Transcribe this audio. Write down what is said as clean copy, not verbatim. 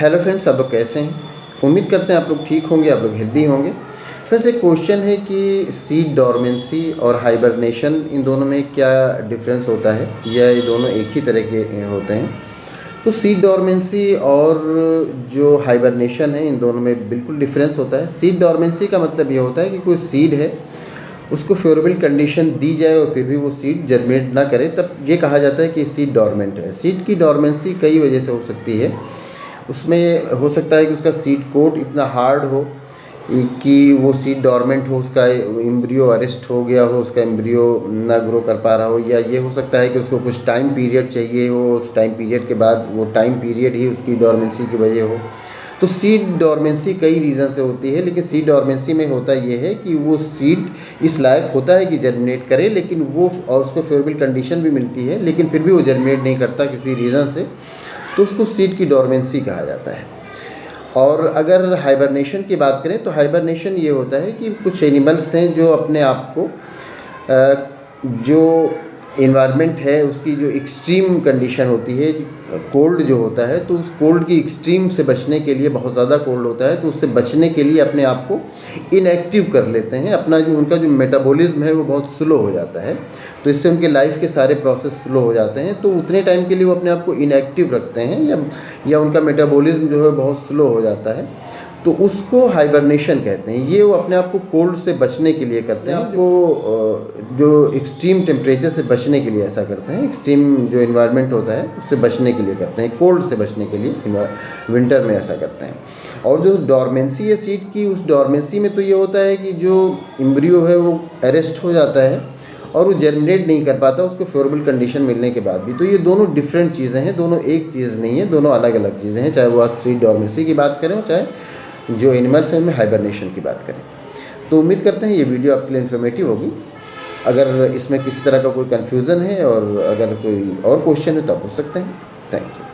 Hello friends, आप लोग कैसे हैं? उम्मीद करते हैं आप लोग ठीक होंगे, आप लोग हेल्दी होंगे। फ्रेंड्स, एक क्वेश्चन है कि सीड डोरमेंसी और हाइबरनेशन, इन दोनों में क्या डिफरेंस होता है या ये दोनों एक ही तरह के होते हैं? तो सीड डोरमेंसी और जो हाइबरनेशन है, इन दोनों में बिल्कुल डिफरेंस होता है। सीड डोरमेंसी का मतलब ये होता है कि कोई सीड है, उसको फेवरेबल कंडीशन दी जाए और फिर भी वो सीड जर्मिनेट ना करे, तब ये कहा जाता है कि सीड डोरमेंट है। सीड की डोरमेंसी कई वजह से हो सकती है। उसमें हो सकता है कि उसका सीड कोट इतना हार्ड हो कि वो सीड डोरमेंट हो, उसका एम्ब्रियो अरेस्ट हो गया हो, उसका एम्ब्रियो ना ग्रो कर पा रहा हो, या ये हो सकता है कि उसको कुछ टाइम पीरियड चाहिए हो, उस टाइम पीरियड के बाद वो टाइम पीरियड ही उसकी डोरमेंसी की वजह हो। तो सीड डोरमेंसी कई रीज़न से होती है, लेकिन सीड डोरमेंसी में होता ये है कि वो सीड इस लायक होता है कि जर्मिनेट करे, लेकिन वो और उसको फेवरेबल कंडीशन भी मिलती है, लेकिन फिर भी वो जर्मिनेट नहीं करता किसी रीज़न से, तो उसको सीड की डोरमेंसी कहा जाता है। और अगर हाइबरनेशन की बात करें तो हाइबरनेशन ये होता है कि कुछ एनिमल्स हैं जो अपने आप को जो इन्वायरमेंट है उसकी जो एक्सट्रीम कंडीशन होती है, कोल्ड जो होता है, तो उस कोल्ड की एक्सट्रीम से बचने के लिए, बहुत ज़्यादा कोल्ड होता है तो उससे बचने के लिए अपने आप को इनएक्टिव कर लेते हैं। अपना जो उनका जो मेटाबॉलिज्म है वो बहुत स्लो हो जाता है, तो इससे उनके लाइफ के सारे प्रोसेस स्लो हो जाते हैं। तो उतने टाइम के लिए वो अपने आप को इनएक्टिव रखते हैं, या उनका मेटाबॉलिज्म जो है बहुत स्लो हो जाता है, तो उसको हाइबरनेशन कहते हैं। ये वो अपने आप को कोल्ड से बचने के लिए करते हैं, वो जो एक्सट्रीम टेम्परेचर से बचने के लिए ऐसा करते हैं, एक्सट्रीम जो इन्वायरमेंट होता है उससे बचने के लिए करते हैं, कोल्ड से बचने के लिए विंटर में ऐसा करते हैं। और जो डोरमेंसी है सीड की, उस डोरमेंसी में तो ये होता है कि जो एम्ब्रियो है वो अरेस्ट हो जाता है और वो जर्मिनेट नहीं कर पाता उसको फेवरेबल कंडीशन मिलने के बाद भी। तो ये दोनों डिफरेंट चीज़ें हैं, दोनों एक चीज़ नहीं है, दोनों अलग अलग चीज़ें हैं, चाहे वो आप सीड डोरमेंसी की बात करें, चाहे जो एनिमल्स हैं उनमें हाइबरनेशन की बात करें। तो उम्मीद करते हैं ये वीडियो आपके लिए इन्फॉर्मेटिव होगी। अगर इसमें किसी तरह का कोई कन्फ्यूज़न है और अगर कोई और क्वेश्चन है तो आप पूछ सकते हैं। Thank you.